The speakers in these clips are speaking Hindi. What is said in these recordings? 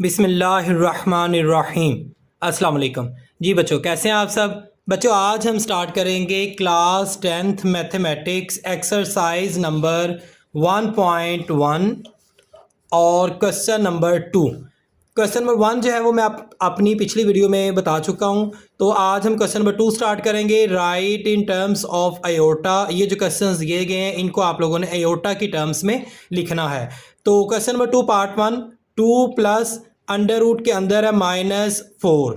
बिस्मिल्लाहिर्रहमानिर्रहीम। अस्सलाम वालेकुम। जी बच्चों, कैसे हैं आप सब? बच्चों, आज हम स्टार्ट करेंगे class 10th mathematics exercise number 1.1 और क्वेश्चन नंबर 2। क्वेश्चन नंबर 1 जो है वो मैं अपनी पिछली वीडियो में बता चुका हूँ। तो आज हम क्वेश्चन नंबर 2 स्टार्ट करेंगे। Right in terms of iota. ये जो क्वेश्चंस दिए गए हैं इनको आप लोगों ने अयोटा की टर्म्स में लिखना है। तो question number 2 part 1, 2 plus under root के अंदर है -4।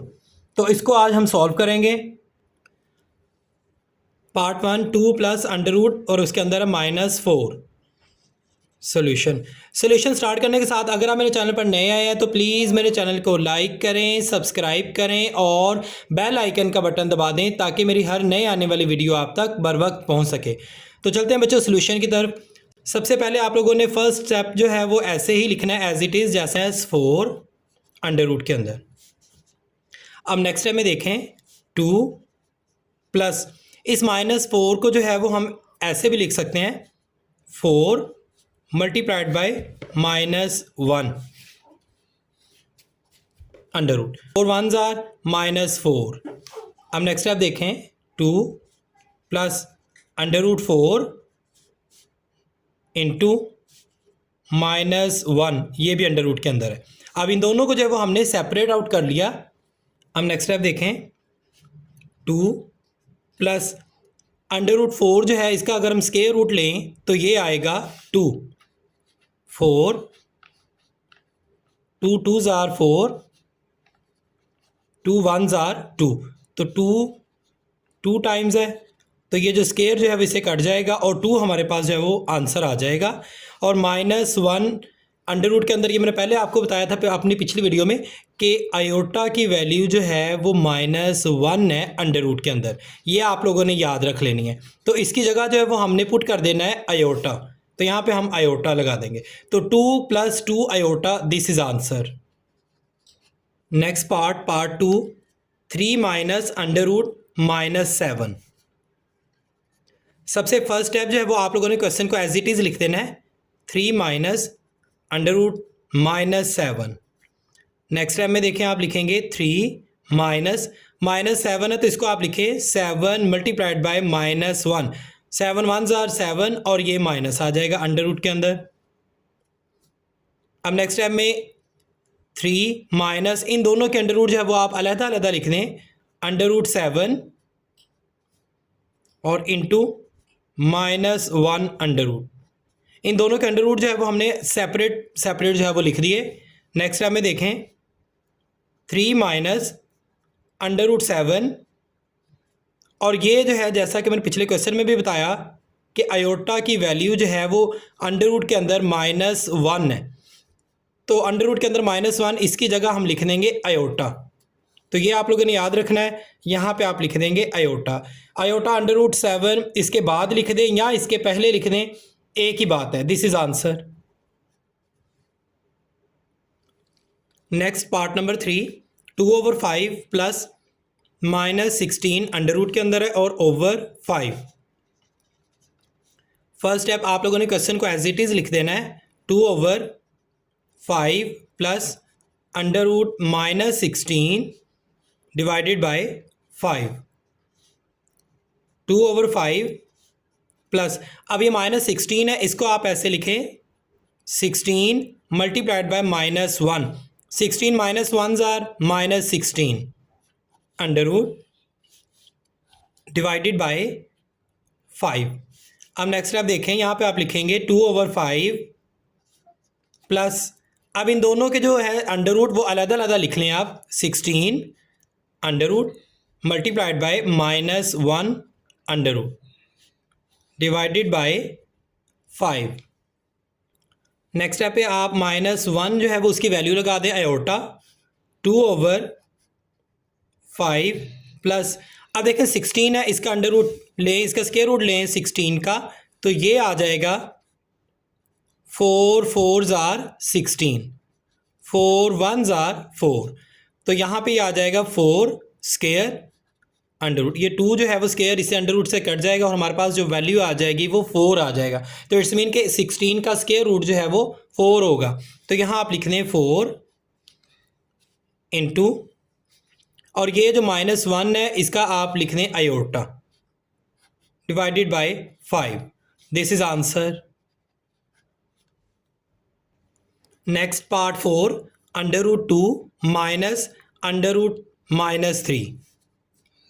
तो इसको आज हम सॉल्व करेंगे। पार्ट 1, 2 प्लस अंडर रूट और उसके अंदर है -4। सोल्यूशन स्टार्ट करने के साथ अगर आप मेरे चैनल पर नए आए हैं तो प्लीज़ मेरे चैनल को लाइक करें, सब्सक्राइब करें और बेल आइकन का बटन दबा दें ताकि मेरी हर नए आने वाली वीडियो आप तक बर वक्त पहुँच सके। तो चलते हैं बच्चों सोल्यूशन की तरफ। सबसे पहले आप लोगों ने फर्स्ट स्टेप जो है वो ऐसे ही लिखना है एज इट इज़, जैसे है 4 अंडर रूट के अंदर। अब नेक्स्ट स्टेप में देखें 2 प्लस इस -4 को जो है वो हम ऐसे भी लिख सकते हैं 4 multiplied by -1 under root. 4 1s are -4। अब नेक्स्ट स्टेप देखें 2 प्लस अंडर रूट 4 इंटू -1, ये भी अंडर रूट के अंदर है। अब इन दोनों को जो है वो हमने सेपरेट आउट कर लिया। अब नेक्स्ट स्टेप देखें 2 प्लस अंडर रूट 4 जो है इसका अगर हम स्क्वायर रूट लें तो ये आएगा 2। 4 2 2s आर 4, 2 1s आर 2। तो 2 टाइम्स है तो ये जो स्क्वायर जो है वो इससे कट जाएगा और 2 हमारे पास जो है वो आंसर आ जाएगा। और -1 अंडर रूट के अंदर, ये मैंने पहले आपको बताया था अपनी पिछली वीडियो में कि अयोटा की वैल्यू जो है वो -1 है अंडर रूट के अंदर। ये आप लोगों ने याद रख लेनी है। तो इसकी जगह जो है वो हमने पुट कर देना है अयोटा। तो यहाँ पे हम अयोटा लगा देंगे। तो 2 + 2 iota, this is answer. Next part 2, 3 minus under root -7। सबसे फर्स्ट स्टेप जो है वो आप लोगों ने क्वेश्चन को एज इट इज़ लिख देना है 3 minus under root -7। Next step में देखें आप लिखेंगे 3 माइनस -7 है तो इसको आप लिखें 7 मल्टीप्लाइड बाय -1। 7 1s आर 7 और ये माइनस आ जाएगा अंडर रूट के अंदर। अब नेक्स्ट स्टेप में 3 माइनस इन दोनों के अंडर रूट जो है वो आप अलग अलग लिख दें, अंडर रूट 7 और इंटू -1 अंडर रूट। इन दोनों के अंडर रूट जो है वो हमने सेपरेट जो है वो लिख दिए। नेक्स्ट स्टेप में देखें 3 माइनस अंडर रूट 7 और ये जो है जैसा कि मैंने पिछले क्वेश्चन में भी बताया कि अयोटा की वैल्यू जो है वो अंडर रूट के अंदर -1 है। तो अंडर रूट के अंदर -1, इसकी जगह हम लिख देंगे अयोटा। तो ये आप लोगों ने याद रखना है। यहाँ पे आप लिख देंगे अयोटा। अयोटा अंडर रूट 7 इसके बाद लिख दें या इसके पहले लिख दें, एक ही बात है। This is answer. Next part number 3, 2/5 plus -16 under root के अंदर है और ओवर 5। फर्स्ट स्टेप आप लोगों ने क्वेश्चन को एज इट इज लिख देना है 2/5 plus under root -16 divided by 5। 2/5 plus, अब ये -16 है, इसको आप ऐसे लिखें 16 multiplied by -1। 16 -1s are -16 under root divided by 5। अब नेक्स्ट स्टेप देखें, यहाँ पे आप लिखेंगे 2/5 प्लस, अब इन दोनों के जो है अंडर रूट वो अलग अलग लिख लें आप। 16 under root multiplied by -1 under root divided by 5। Next step पे आप -1 जो है वो उसकी वैल्यू लगा दें अयोटा। 2/5 प्लस, अब देखें 16 है, इसका अंडर रूट लें, इसका स्क्वायर रूट लें 16 का, तो ये आ जाएगा 4 4s आर 16, 4 1s आर 4। तो यहाँ पे आ जाएगा 4 स्क्वायर अंडर रूट, ये 2 जो है वो स्क्वायर इसे अंडर रूट से कट जाएगा और हमारे पास जो वैल्यू आ जाएगी वो 4 आ जाएगा। तो इट्स मीन के 16 का स्क्वायर रूट जो है वो 4 होगा। तो यहाँ आप लिख लें 4 इंटू, और ये जो -1 है इसका आप लिख दें iota, divided by 5. This is answer. Next part 4, √2 minus √-3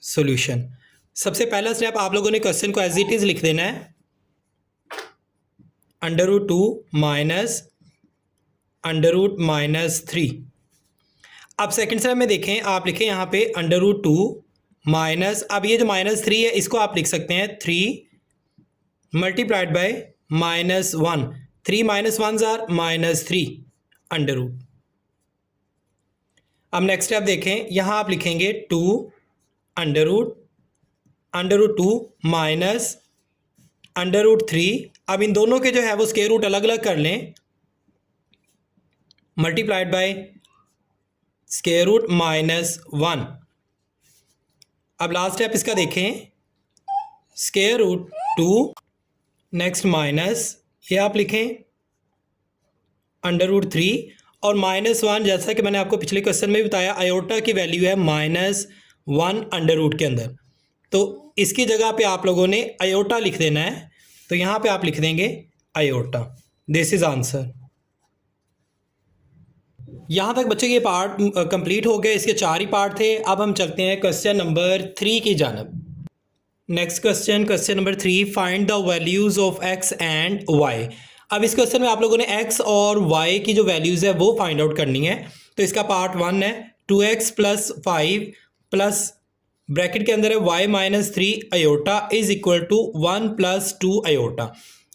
solution. सबसे पहला स्टेप आप लोगों ने क्वेश्चन को एज इट इज लिख देना है, √2 माइनस √-3. अब सेकंड स्टेप में देखें, आप लिखें यहाँ पे √2 माइनस, अब ये जो -3 है इसको आप लिख सकते हैं 3 मल्टीप्लाइड बाय -1. 3 - 1 आर -3 √. अब नेक्स्ट स्टेप देखें, यहाँ आप लिखेंगे 2 √2 माइनस √3. अब इन दोनों के जो है वो स्क्वायर रूट अलग अलग कर लें, मल्टीप्लाइड बाय स्क्वायर रूट -1. अब लास्ट स्टेप इसका देखें, स्क्वायर रूट 2, नेक्स्ट माइनस, ये आप लिखें √3 और -1, जैसा कि मैंने आपको पिछले क्वेश्चन में भी बताया आयोटा की वैल्यू है -1 के अंदर, तो इसकी जगह पे आप लोगों ने आयोटा लिख देना है, तो यहाँ पे आप लिख देंगे आयोटा. This is answer. यहाँ तक बच्चों ये पार्ट कंप्लीट हो गए, इसके 4 ही पार्ट थे. अब हम चलते हैं क्वेश्चन नंबर 3 की जानब. Next question number 3, find the values of x and y. अब इस क्वेश्चन में आप लोगों ने x और y की जो वैल्यूज़ है वो फाइंड आउट करनी है. तो इसका पार्ट 1 है 2x + 5 प्लस ब्रैकेट के अंदर है y - 3 iota is equal to 1 + 2 iota.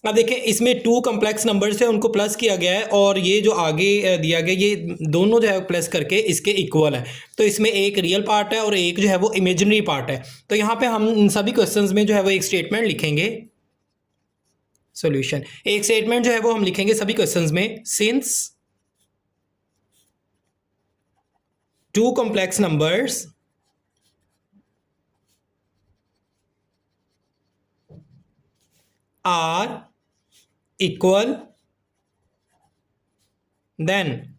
अब देखें, इसमें 2 कम्प्लेक्स नंबर्स है, उनको प्लस किया गया है, और ये जो आगे दिया गया ये दोनों जो है प्लस करके इसके इक्वल है. तो इसमें एक रियल पार्ट है और एक जो है वो इमेजिनरी पार्ट है. तो यहाँ पे हम इन सभी क्वेश्चंस में जो है वो एक स्टेटमेंट लिखेंगे, सॉल्यूशन. एक स्टेटमेंट जो है वो हम लिखेंगे सभी क्वेश्चंस में, since 2 complex numbers are equal, then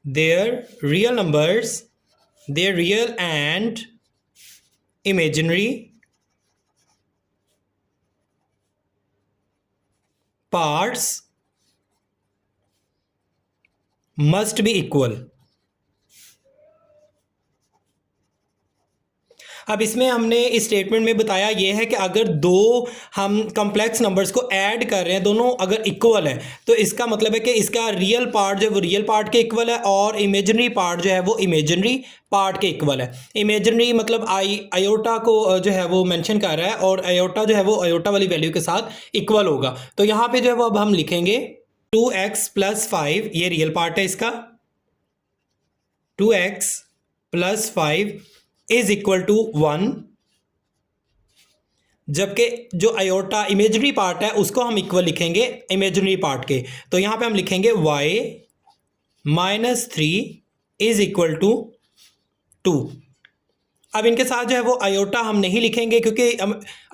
their real numbers, their real and imaginary parts must be equal. अब इसमें हमने इस स्टेटमेंट में बताया ये है कि अगर दो हम कम्प्लेक्स नंबर्स को ऐड कर रहे हैं, दोनों अगर इक्वल है, तो इसका मतलब है कि इसका रियल पार्ट जो है वो रियल पार्ट के इक्वल है और इमेजिनरी पार्ट जो है वो इमेजिनरी पार्ट के इक्वल है. इमेजिनरी मतलब आयोटा को जो है वो मेंशन कर रहा है, और आयोटा जो है वो आयोटा वाली वैल्यू के साथ इक्वल होगा. तो यहाँ पे जो है वो अब हम लिखेंगे 2x + 5, ये रियल पार्ट है इसका, 2x + 5 इज इक्वल टू 1, जबकि जो आयोटा इमेजिनरी पार्ट है उसको हम इक्वल लिखेंगे इमेजिनरी पार्ट के. तो यहाँ पे हम लिखेंगे y - 3 इज इक्वल टू 2. अब इनके साथ जो है वो आयोटा हम नहीं लिखेंगे, क्योंकि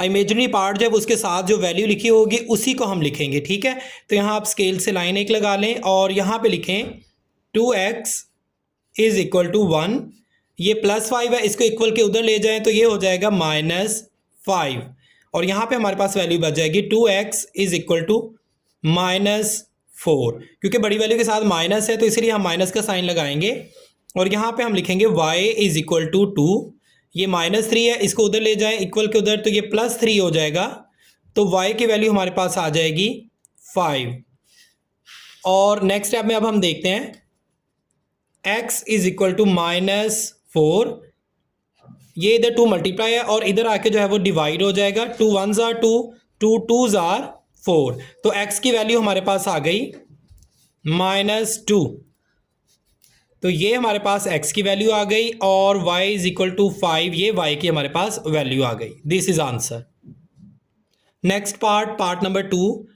इमेजिनरी पार्ट जो है उसके साथ जो वैल्यू लिखी होगी उसी को हम लिखेंगे, ठीक है. तो यहाँ आप स्केल से लाइन एक लगा लें और यहाँ पे लिखें 2x इज इक्वल टू 1, ये +5 है, इसको इक्वल के उधर ले जाएं तो ये हो जाएगा -5, और यहाँ पे हमारे पास वैल्यू बच जाएगी 2x इज इक्वल टू -4. क्योंकि बड़ी वैल्यू के साथ माइनस है तो इसलिए हम माइनस का साइन लगाएंगे, और यहाँ पे हम लिखेंगे y इज इक्वल टू 2, ये -3 है, इसको उधर ले जाएं इक्वल के उधर तो ये +3 हो जाएगा, तो y की वैल्यू हमारे पास आ जाएगी 5. और नेक्स्ट स्टेप में अब हम देखते हैं x इज इक्वल टू -4, ये इधर 2 मल्टीप्लाई है और इधर आके जो है वो डिवाइड हो जाएगा, 2 1s are 2, 2 2s are 4, तो x की वैल्यू हमारे पास आ गई -2. तो ये हमारे पास x की वैल्यू आ गई और y इज इक्वल टू 5, ये y की हमारे पास वैल्यू आ गई. This is answer. Next part number 2,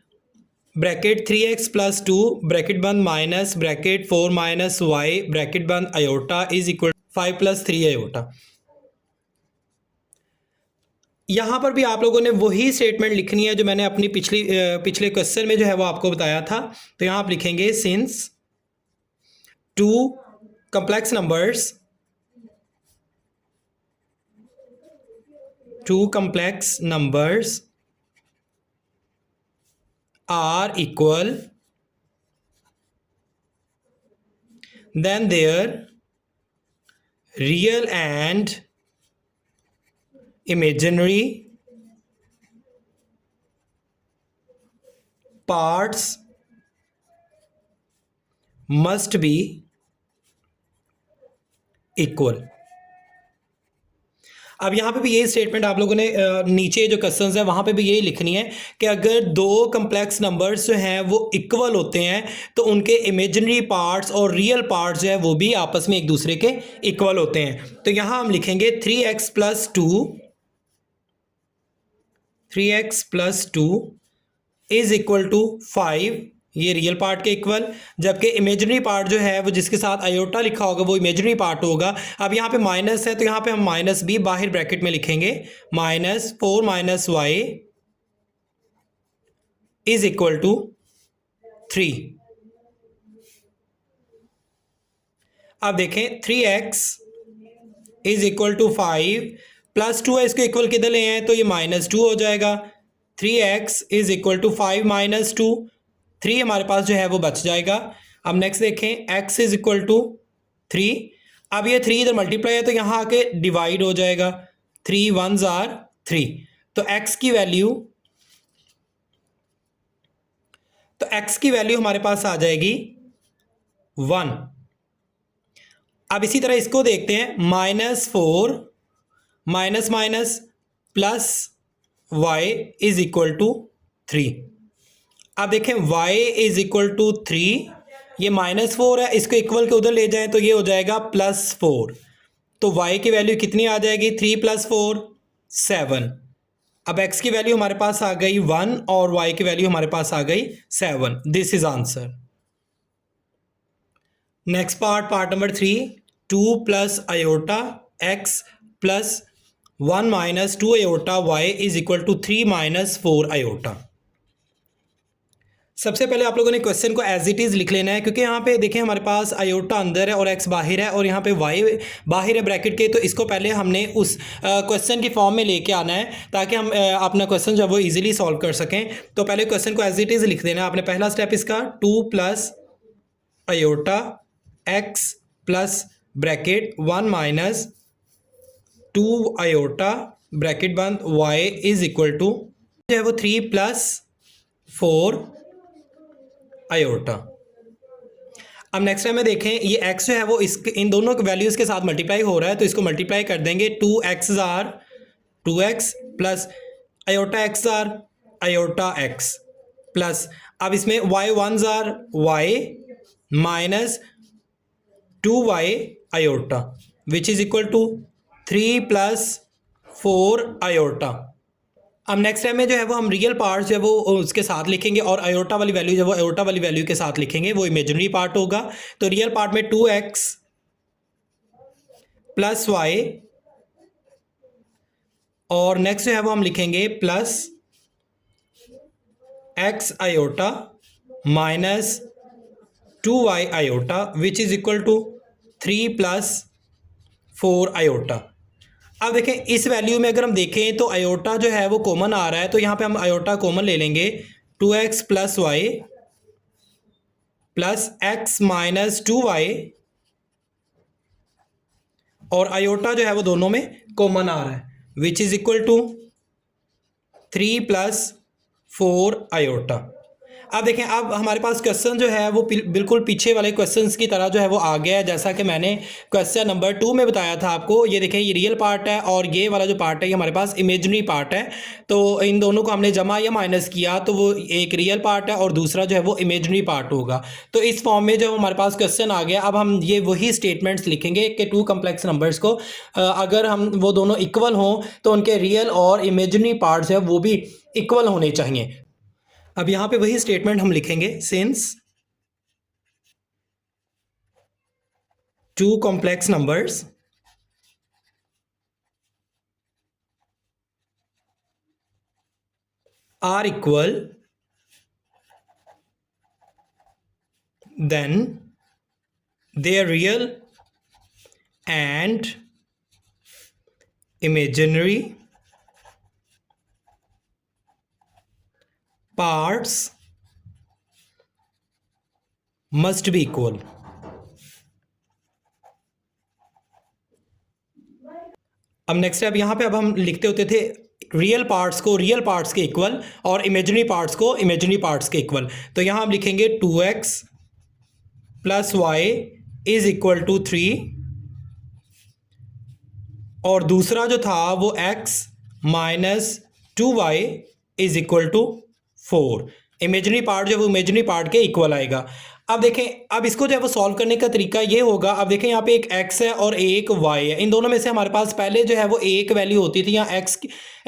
bracket 3x + 2 bracket बंद माइनस ब्रैकेट 4 - y ब्रैकेट बंद आयोटा इज इक्वल 5 + 3 आयोटा. यहाँ पर भी आप लोगों ने वही स्टेटमेंट लिखनी है जो मैंने अपनी पिछले क्वेश्चन में जो है वो आपको बताया था. तो यहाँ आप लिखेंगे since 2 complex numbers two complex numbers are equal, then their real and imaginary parts must be equal. अब यहाँ पे भी यही स्टेटमेंट आप लोगों ने नीचे जो क्वेश्चंस है वहाँ पे भी यही लिखनी है कि अगर दो कम्प्लेक्स नंबर्स जो हैं वो इक्वल होते हैं तो उनके इमेजिनरी पार्ट्स और रियल पार्ट्स जो है वो भी आपस में एक दूसरे के इक्वल होते हैं. तो यहाँ हम लिखेंगे 3x plus two is equal to 5, ये रियल पार्ट के इक्वल, जबकि इमेजिनरी पार्ट जो है वो जिसके साथ आयोटा लिखा होगा वो इमेजिनरी पार्ट होगा. अब यहाँ पे माइनस है तो यहाँ पे हम माइनस भी बाहर ब्रैकेट में लिखेंगे, -4 - y इज इक्वल टू 3. अब देखें 3x is equal to 5 plus 2 है, इसको इक्वल किधर ले आए तो ये -2 हो जाएगा. 3x इज इक्वल टू 5 - 2, 3 हमारे पास जो है वो बच जाएगा. अब नेक्स्ट देखें x इज इक्वल टू 3. अब ये 3 इधर मल्टीप्लाई है तो यहाँ आके डिवाइड हो जाएगा, 3 1s are 3. तो x की वैल्यू हमारे पास आ जाएगी 1. अब इसी तरह इसको देखते हैं, -4 minus minus plus y is equal to 3. अब देखें y इज इक्वल टू 3, ये -4 है, इसको इक्वल के उधर ले जाएं तो ये हो जाएगा +4. तो y की वैल्यू कितनी आ जाएगी, 3 + 4 7. अब x की वैल्यू हमारे पास आ गई 1 और y की वैल्यू हमारे पास आ गई 7. This is answer. Next part number 3, 2 + iota x plus 1 - 2 iota y is equal to 3 - 4 iota. सबसे पहले आप लोगों ने क्वेश्चन को एज इट इज़ लिख लेना है, क्योंकि यहाँ पे देखें हमारे पास आयोटा अंदर है और x बाहर है और यहाँ पे y बाहर है ब्रैकेट के. तो इसको पहले हमने उस क्वेश्चन की फॉर्म में लेके आना है ताकि हम अपना क्वेश्चन जो है वो इजीली सॉल्व कर सकें. तो पहले क्वेश्चन को एज इट इज़ लिख देना है आपने. पहला स्टेप इसका 2 + iota x plus bracket 1 - 2 iota bracket बंद y इज इक्वल टू जो है वो 3 + 4 आयोटा. अब नेक्स्ट टाइम में देखें ये x जो है वो इन दोनों वैल्यूज़ के साथ मल्टीप्लाई हो रहा है तो इसको मल्टीप्लाई कर देंगे. 2x are 2x plus iota x are iota x plus, अब इसमें y 1s are y minus 2y iota which is equal to 3 + 4 iota. अब नेक्स्ट टाइम में जो है वो हम रियल पार्ट जो है वो उसके साथ लिखेंगे और आयोटा वाली वैल्यू जो है वो आयोटा वाली वैल्यू के साथ लिखेंगे, वो इमेजिनरी पार्ट होगा. तो रियल पार्ट में 2x प्लस y और नेक्स्ट जो है वो हम लिखेंगे plus x iota minus 2y iota which is equal to 3 + 4 iota. अब देखें इस वैल्यू में अगर हम देखें तो आयोटा जो है वो कॉमन आ रहा है तो यहाँ पे हम आयोटा कॉमन ले लेंगे. 2x + y plus x minus 2y और आयोटा जो है वो दोनों में कॉमन आ रहा है which is equal to 3 + 4 iota. अब देखें अब हमारे पास क्वेश्चन जो है वो बिल्कुल पीछे वाले क्वेश्चंस की तरह जो है वो आ गया है, जैसा कि मैंने क्वेश्चन नंबर 2 में बताया था आपको. ये देखें ये रियल पार्ट है और ये वाला जो पार्ट है ये हमारे पास इमेजिनरी पार्ट है. तो इन दोनों को हमने जमा या माइनस किया तो वो एक रियल पार्ट है और दूसरा जो है वो इमेजिनरी पार्ट होगा. तो इस फॉर्म में जो हमारे पास क्वेश्चन आ गया, अब हम ये वही स्टेटमेंट्स लिखेंगे कि 2 कम्प्लेक्स नंबर्स को अगर हम वो दोनों इक्वल हों तो उनके रियल और इमेजिनरी पार्ट्स हैं वो भी इक्वल होने चाहिए. अब यहाँ पे वही स्टेटमेंट हम लिखेंगे, since 2 complex numbers are equal than their real and imaginary parts must be equal. अब नेक्स्ट अब यहाँ पे अब हम लिखते होते थे रियल पार्ट्स को रियल पार्ट्स के इक्वल और इमेजिनरी पार्ट्स को इमेजिनरी पार्ट्स के इक्वल। तो यहाँ हम लिखेंगे 2x plus y is equal to 3 और दूसरा जो था वो x minus 2y is equal to 4। Imaginary part जो है वो इमेजिनरी पार्ट के इक्वल आएगा। अब देखें, अब इसको जो है वो सॉल्व करने का तरीका ये होगा। अब देखें यहाँ पे एक x है और एक y है, इन दोनों में से हमारे पास पहले जो है वो एक वैल्यू होती थी, यहाँ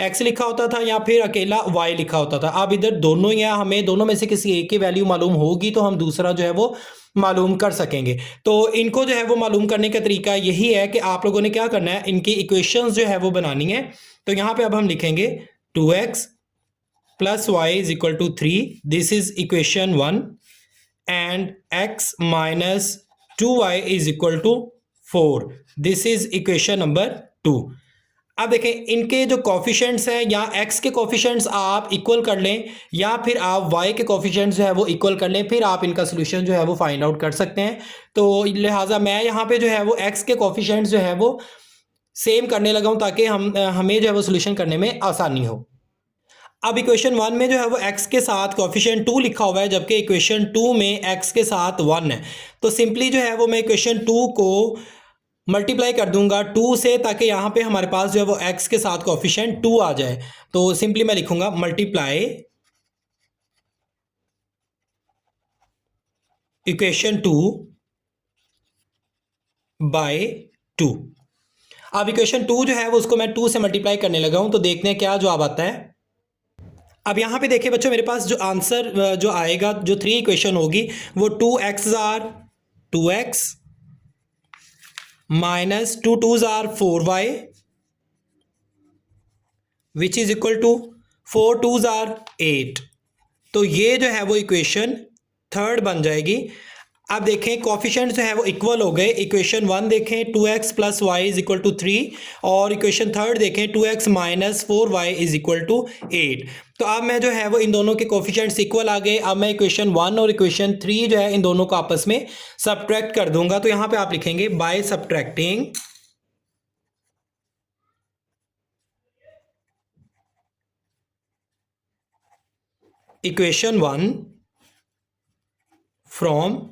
x लिखा होता था या फिर अकेला y लिखा होता था। अब इधर दोनों या हमें दोनों में से किसी एक की वैल्यू मालूम होगी तो हम दूसरा जो है वो मालूम कर सकेंगे। तो इनको जो है वो मालूम करने का तरीका यही है कि आप लोगों ने क्या करना है, इनकी इक्वेशंस जो है वो बनानी है। तो यहाँ पे अब हम लिखेंगे 2x plus y is equal to 3, this is equation 1, and x minus 2y is equal to 4, this is equation number 2। अब देखें इनके जो कोफिशिएंट्स हैं, या x के कोफिशिएंट्स आप इक्वल कर लें या फिर आप y के कोफिशिएंट्स जो है वो इक्वल कर लें, फिर आप इनका सोल्यूशन जो है वो फाइंड आउट कर सकते हैं। तो लिहाजा मैं यहाँ पे जो है वो x के कोफिशिएंट्स जो है वो सेम करने लगा हूँ ताकि हमें जो है वो सोल्यूशन करने में आसानी हो। अब इक्वेशन 1 में जो है वो x के साथ कोफिशिएंट 2 लिखा हुआ है, जबकि इक्वेशन 2 में x के साथ 1 है। तो सिंपली जो है वो मैं इक्वेशन 2 को मल्टीप्लाई कर दूंगा 2 से, ताकि यहाँ पे हमारे पास जो है वो x के साथ कोफिशिएंट 2 आ जाए। तो सिंपली मैं लिखूंगा मल्टीप्लाई इक्वेशन 2 बाय 2। अब इक्वेशन 2 जो है वो उसको मैं 2 से मल्टीप्लाई करने लगा हूं, तो देखते हैं क्या जवाब आता है। अब यहाँ पे देखिए बच्चों, मेरे पास जो आंसर जो आएगा, जो 3 इक्वेशन होगी वो 2x are 2x minus 2 2s are 4y which is equal to 4 2s are 8। तो ये जो है वो इक्वेशन 3 बन जाएगी। अब देखें कोफिशिएंट जो है वो इक्वल हो गए। इक्वेशन 1 देखें 2x plus y is equal to 3 और इक्वेशन 3 देखें 2x minus 4y is equal to 8। तो अब मैं जो है वो इन दोनों के कोफिशिएंट्स इक्वल आ गए। अब मैं इक्वेशन 1 और इक्वेशन 3 जो है इन दोनों को आपस में सब्ट्रैक्ट कर दूंगा। तो यहाँ पे आप लिखेंगे by subtracting equation 1 from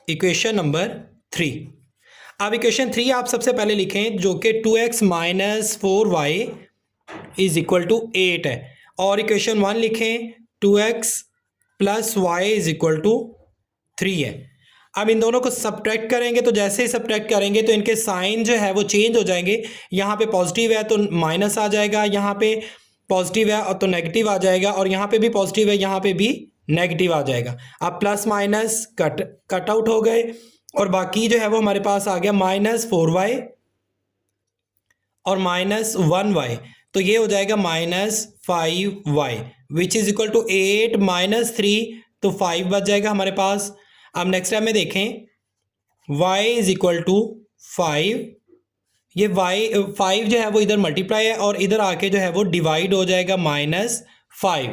equation number 3। अब इक्वेशन 3 आप सबसे पहले लिखें, जो कि 2x minus 4y is equal to 8 है, और इक्वेशन 1 लिखें 2x plus y is equal to 3 है। अब इन दोनों को सब्ट्रैक्ट करेंगे, तो जैसे ही सब्ट्रैक्ट करेंगे तो इनके साइन जो है वो चेंज हो जाएंगे। यहाँ पे पॉजिटिव है तो माइनस आ जाएगा, यहाँ पे पॉजिटिव है तो नेगेटिव आ जाएगा, और यहाँ पे भी पॉजिटिव है यहाँ पे भी नेगेटिव आ जाएगा। अब प्लस माइनस कट आउट हो गए और बाकी जो है वो हमारे पास आ गया माइनस 4y और माइनस 1y। तो ये हो जाएगा minus 5y which is equal to 8 minus 3, तो 5 बच जाएगा हमारे पास। अब नेक्स्ट टाइम में देखें y इज इक्वल टू 5, ये y 5 जो है वो इधर मल्टीप्लाई है और इधर आके जो है वो डिवाइड हो जाएगा माइनस 5।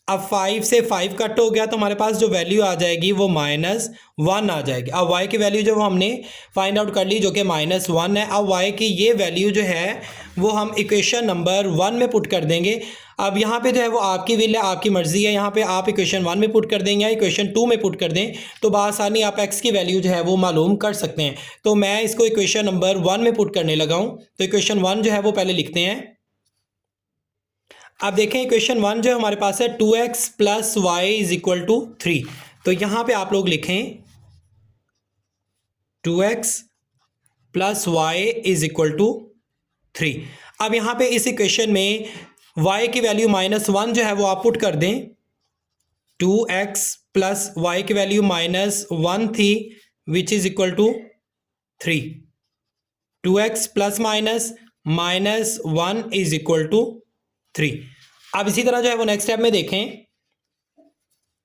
अब 5 से 5 कट हो गया तो हमारे पास जो वैल्यू आ जाएगी वो माइनस 1 आ जाएगी। अब y की वैल्यू जो हमने फाइंड आउट कर ली जो कि माइनस 1 है। अब y की ये वैल्यू जो है वो हम इक्वेशन नंबर 1 में पुट कर देंगे। अब यहाँ पे जो है वो आपकी विल है, आपकी मर्ज़ी है, यहाँ पे आप इक्वेशन 1 में पुट कर दें या इक्वेशन 2 में पुट कर दें, तो बआसानी आप x की वैल्यू जो है वो मालूम कर सकते हैं। तो मैं इसको इक्वेशन नंबर 1 में पुट करने लगा हूँ। तो इक्वेशन 1 जो है वो पहले लिखते हैं। अब देखें इक्वेशन 1 जो हमारे पास है 2x plus y is equal to 3। तो यहाँ पे आप लोग लिखें 2x plus y is equal to 3। अब यहाँ पे इस इक्वेशन में y की वैल्यू माइनस 1 जो है वो आप पुट कर दें। 2x प्लस वाई की वैल्यू माइनस 1 थी which is equal to 3। 2x plus minus minus 1 is equal to 3। अब इसी तरह जो है वो नेक्स्ट स्टेप में देखें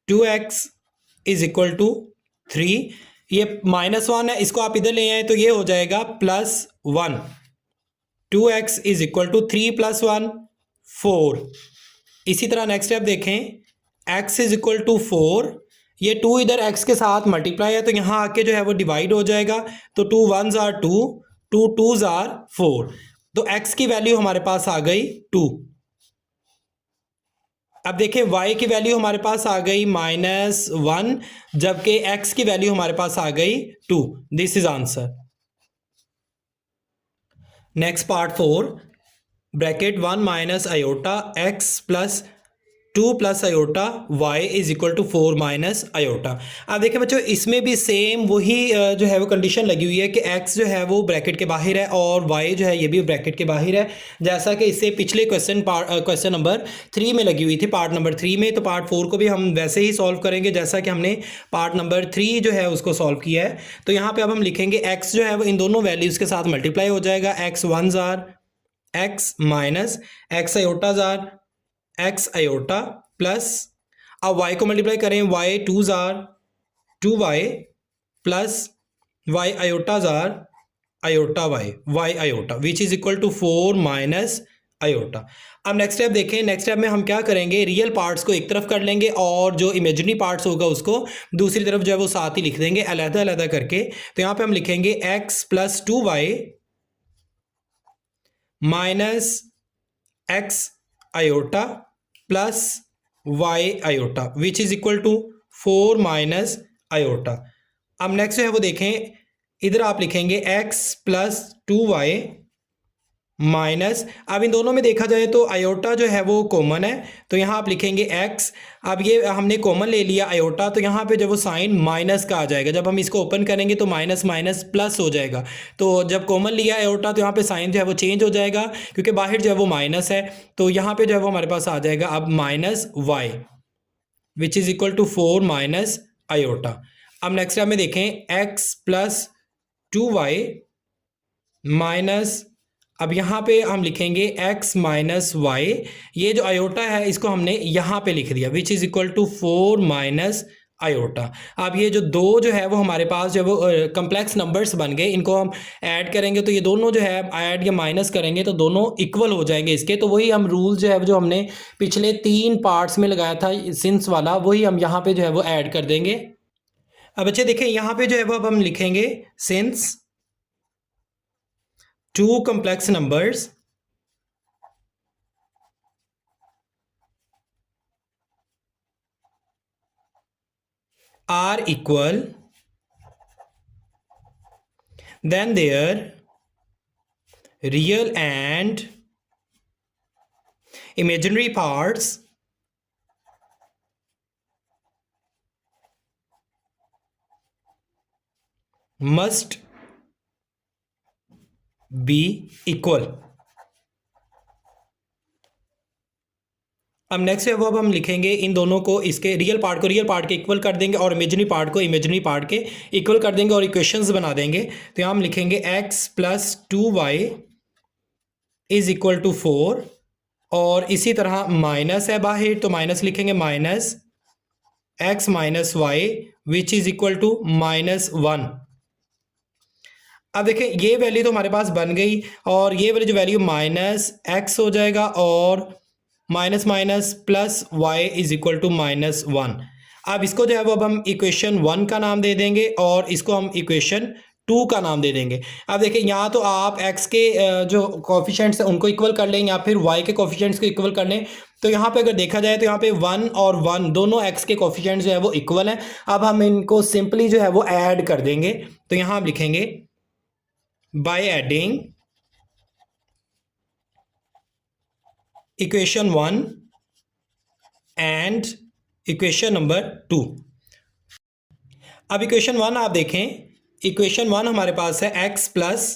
2x इज इक्वल टू 3, ये माइनस 1 है, इसको आप इधर ले आए तो ये हो जाएगा plus 1। 2x is equal to 3 plus 1 4 इसी तरह नेक्स्ट स्टेप देखें, x इज इक्वल टू 4, ये 2 इधर x के साथ मल्टीप्लाई है तो यहाँ आके जो है वो डिवाइड हो जाएगा, तो 2 1s आर 2, 2 2s आर 4, तो x की वैल्यू हमारे पास आ गई 2। अब देखें y की वैल्यू हमारे पास आ गई -1, जबकि x की वैल्यू हमारे पास आ गई 2। This is answer. Next part 4, bracket 1 minus iota x plus 2 plus iota y is equal to 4 minus iota. अब देखिए बच्चों, इसमें भी सेम वही जो है वो कंडीशन लगी हुई है कि x जो है वो ब्रैकेट के बाहर है और y जो है ये भी ब्रैकेट के बाहर है, जैसा कि इससे पिछले क्वेश्चन नंबर 3 में लगी हुई थी, पार्ट नंबर 3 में। तो पार्ट 4 को भी हम वैसे ही सॉल्व करेंगे जैसा कि हमने पार्ट नंबर 3 जो है उसको सॉल्व किया है। तो यहाँ पर अब हम लिखेंगे x जो है वो इन दोनों वैल्यूज़ के साथ मल्टीप्लाई हो जाएगा, x 1s are x minus x iotas are x iota plus, अब y को मल्टीप्लाई करें, y 2s are 2y plus y iotas are iota y iota which is equal to 4 minus iota. अब नेक्स्ट स्टेप देखें, नेक्स्ट स्टेप में हम क्या करेंगे, रियल पार्ट्स को एक तरफ कर लेंगे और जो इमेजिनरी पार्ट्स होगा उसको दूसरी तरफ जो है वो साथ ही लिख देंगे अलग अलग करके। तो यहाँ पे हम लिखेंगे x plus 2y minus x iota plus y iota which is equal to 4 minus iota. अब नेक्स्ट जो है वो देखें, इधर आप लिखेंगे x प्लस 2y माइनस, अब इन दोनों में देखा जाए तो आयोटा जो है वो कॉमन है, तो यहाँ आप लिखेंगे x। अब ये हमने कॉमन ले लिया आयोटा, तो यहाँ पे जब वो साइन माइनस का आ जाएगा, जब हम इसको ओपन करेंगे तो माइनस माइनस प्लस हो जाएगा। तो जब कॉमन लिया आयोटा तो यहाँ पे साइन जो है वो चेंज हो जाएगा, क्योंकि बाहर जो है वो माइनस है, तो यहाँ पे जो है वो हमारे पास आ जाएगा अब minus y which is equal to 4 minus iota. अब नेक्स्ट स्टेप में देखें, x प्लस 2y माइनस, अब यहाँ पे हम लिखेंगे x माइनस वाई, ये जो आयोटा है इसको हमने यहाँ पे लिख दिया which is equal to 4 minus iota. अब ये जो दो जो है वो हमारे पास जो है वो कम्प्लेक्स नंबर्स बन गए, इनको हम ऐड करेंगे तो ये दोनों जो है ऐड या माइनस करेंगे तो दोनों इक्वल हो जाएंगे इसके। तो वही हम रूल जो है जो हमने पिछले 3 पार्ट्स में लगाया था सिंस वाला, वही हम यहाँ पे जो है वो ऐड कर देंगे। अब बच्चे देखें, यहाँ पे जो है वो अब हम लिखेंगे since 2 complex numbers are equal, then their real and imaginary parts must be equal। अब नेक्स्ट है वो अब हम लिखेंगे इन दोनों को, इसके रियल पार्ट को रियल पार्ट के इक्वल कर देंगे और इमेजिनरी पार्ट को इमेजिनरी पार्ट के इक्वल कर देंगे और इक्वेशंस बना देंगे। तो यहाँ हम लिखेंगे x plus 2y is equal to 4, और इसी तरह माइनस है बाहर तो माइनस लिखेंगे, minus x minus y which is equal to minus 1। अब देखें ये वैल्यू तो हमारे पास बन गई और ये वाली जो वैल्यू माइनस x हो जाएगा और minus minus plus y is equal to minus 1। अब इसको जो है वो अब हम इक्वेशन 1 का नाम दे देंगे और इसको हम इक्वेशन 2 का नाम दे देंगे। अब देखिए यहाँ तो आप x के जो कोफिशिएंट्स हैं उनको इक्वल कर लें या फिर y के कोफिशिएंट्स को इक्वल कर लें। तो यहाँ पे अगर देखा जाए तो यहाँ पे 1 और 1 दोनों x के कोफिशिएंट्स जो है वो इक्वल हैं। अब हम इनको सिंपली जो है वो ऐड कर देंगे। तो यहाँ हम लिखेंगे by adding equation 1 and equation number 2। अब इक्वेशन 1 आप देखें, इक्वेशन 1 हमारे पास है x plus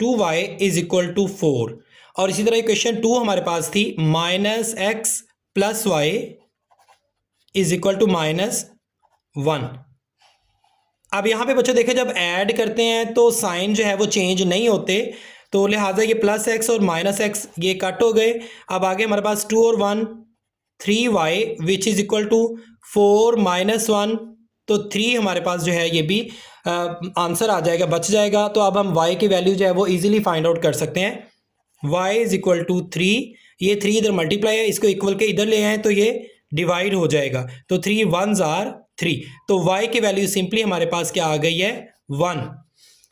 2y is equal to 4, और इसी तरह इक्वेशन 2 हमारे पास थी minus x plus y is equal to minus 1। अब यहाँ पे बच्चों देखें, जब ऐड करते हैं तो साइन जो है वो चेंज नहीं होते, तो लिहाजा ये प्लस x और माइनस x ये कट हो गए। अब आगे हमारे पास 2 और 1 3y which is equal to 4 minus 1, तो 3 हमारे पास जो है ये भी आंसर आ जाएगा, बच जाएगा। तो अब हम y की वैल्यू जो है वो इजीली फाइंड आउट कर सकते हैं। y इज इक्वल टू 3 ये 3 इधर मल्टीप्लाई है, इसको इक्वल के इधर ले आए तो ये डिवाइड हो जाएगा, तो 3 1s आर 3। तो y की वैल्यू सिंपली हमारे पास क्या आ गई है 1।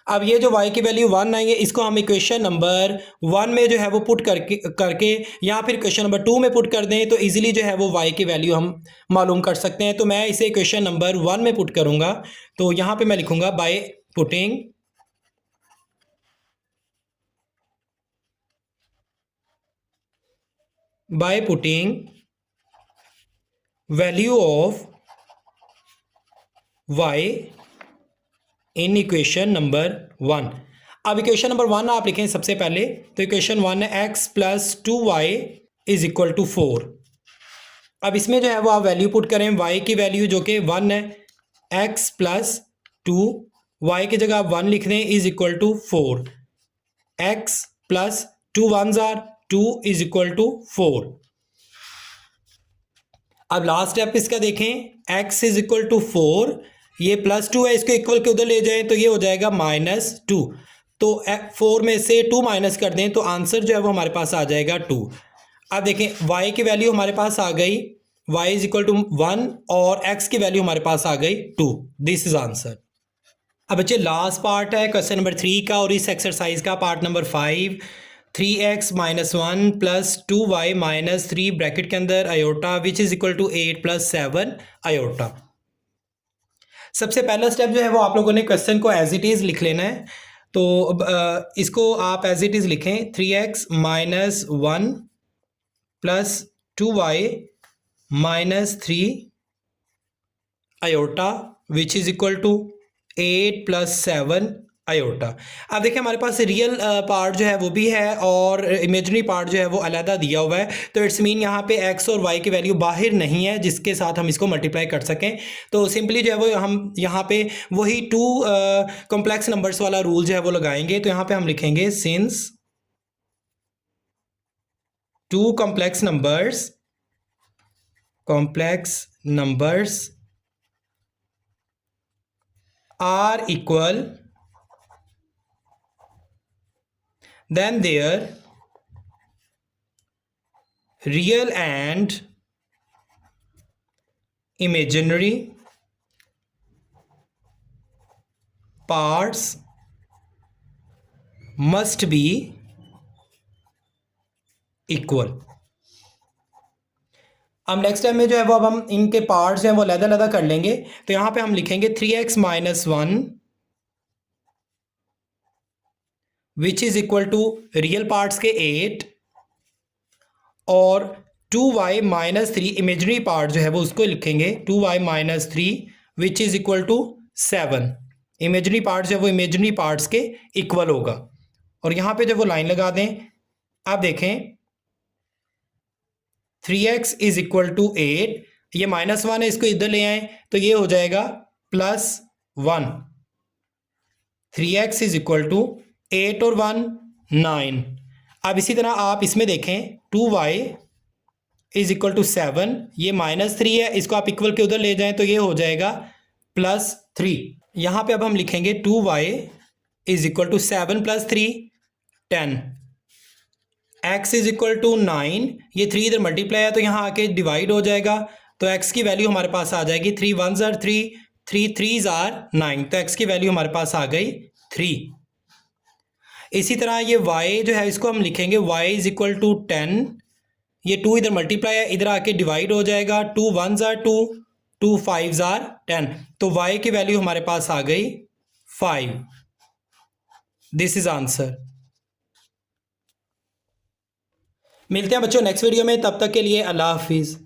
अब ये जो y की वैल्यू 1 आई है इसको हम इक्वेशन नंबर 1 में जो है वो पुट करके या फिर इक्वेशन नंबर 2 में पुट कर दें तो इजीली जो है वो y की वैल्यू हम मालूम कर सकते हैं। तो मैं इसे इक्वेशन नंबर 1 में पुट करूंगा, तो यहाँ पे मैं लिखूंगा by putting value of y in equation number 1। अब इक्वेशन नंबर 1 आप लिखें सबसे पहले, तो इक्वेशन 1 है x plus 2y is equal to 4। अब इसमें जो है वो आप वैल्यू पुट करें, y की वैल्यू जो कि 1 है, x प्लस 2, y की जगह आप 1 लिख दें is equal to 4, x plus 2 1s are 2 is equal to 4। अब लास्ट स्टेप इसका देखें, x इज इक्वल टू 4, ये प्लस 2 है, इसको इक्वल के उधर ले जाएं तो ये हो जाएगा -2। तो 4 में से 2 माइनस कर दें तो आंसर जो है वो हमारे पास आ जाएगा 2। अब देखें y की वैल्यू हमारे पास आ गई, y इज इक्वल टू 1 और x की वैल्यू हमारे पास आ गई 2। This is answer. अब बच्चे लास्ट पार्ट है क्वेश्चन नंबर 3 का और इस एक्सरसाइज का part number 5। 3x minus 1 plus 2y minus 3 bracket के अंदर iota which is equal to 8 plus 7 iota. सबसे पहला स्टेप जो है वो आप लोगों ने क्वेश्चन को एज इट इज़ लिख लेना है, तो इसको आप एज इट इज़ लिखें 3x minus 1 plus 2y minus 3 iota which is equal to 8 plus 7 iota. अब देखिए हमारे पास रियल पार्ट जो है वो भी है और इमेजिनरी पार्ट जो है वो अलहदा दिया हुआ है, तो इट्स मीन यहाँ पे x और y की वैल्यू बाहर नहीं है जिसके साथ हम इसको मल्टीप्लाई कर सकें। तो सिंपली जो है वो हम यहाँ पे वही 2 कॉम्प्लेक्स नंबर्स वाला रूल जो है वो लगाएंगे। तो यहाँ पे हम लिखेंगे since 2 complex numbers are equal, then their real and imaginary parts must be equal। अब नेक्स्ट टाइम में जो है वो अब हम इनके पार्ट्स हैं वो अलग-अलग कर लेंगे। तो यहाँ पे हम लिखेंगे 3x minus 1 which is equal to real parts के 8 और 2y माइनस 3 इमेजनरी पार्ट जो है वो उसको लिखेंगे 2y minus 3 which is equal to 7। Imaginary part जो है वो इमेजनरी पार्ट्स के इक्वल होगा और यहाँ पे जब वो लाइन लगा दें, आप देखें 3x इज इक्वल टू 8, ये -1 है, इसको इधर ले आए तो ये हो जाएगा +1। 3x इज इक्वल टू 8 और 1 9। अब इसी तरह आप इसमें देखें 2y इज इक्वल टू 7, ये -3 है, इसको आप इक्वल के उधर ले जाएं तो ये हो जाएगा +3। यहाँ पे अब हम लिखेंगे 2y is equal to 7 + 3 10। x is equal to 9, ये 3 इधर मल्टीप्लाई है तो यहाँ आके डिवाइड हो जाएगा, तो x की वैल्यू हमारे पास आ जाएगी 3 1s आर 3, 3 3s आर 9, तो x की वैल्यू हमारे पास आ गई 3। इसी तरह ये y जो है इसको हम लिखेंगे y इज इक्वल टू 10, ये 2 इधर मल्टीप्लाई है, इधर आके डिवाइड हो जाएगा, 2 1s आर 2, 2 5s आर 10, तो y की वैल्यू हमारे पास आ गई 5। This is answer. मिलते हैं बच्चों नेक्स्ट वीडियो में, तब तक के लिए अल्लाह हाफिज़।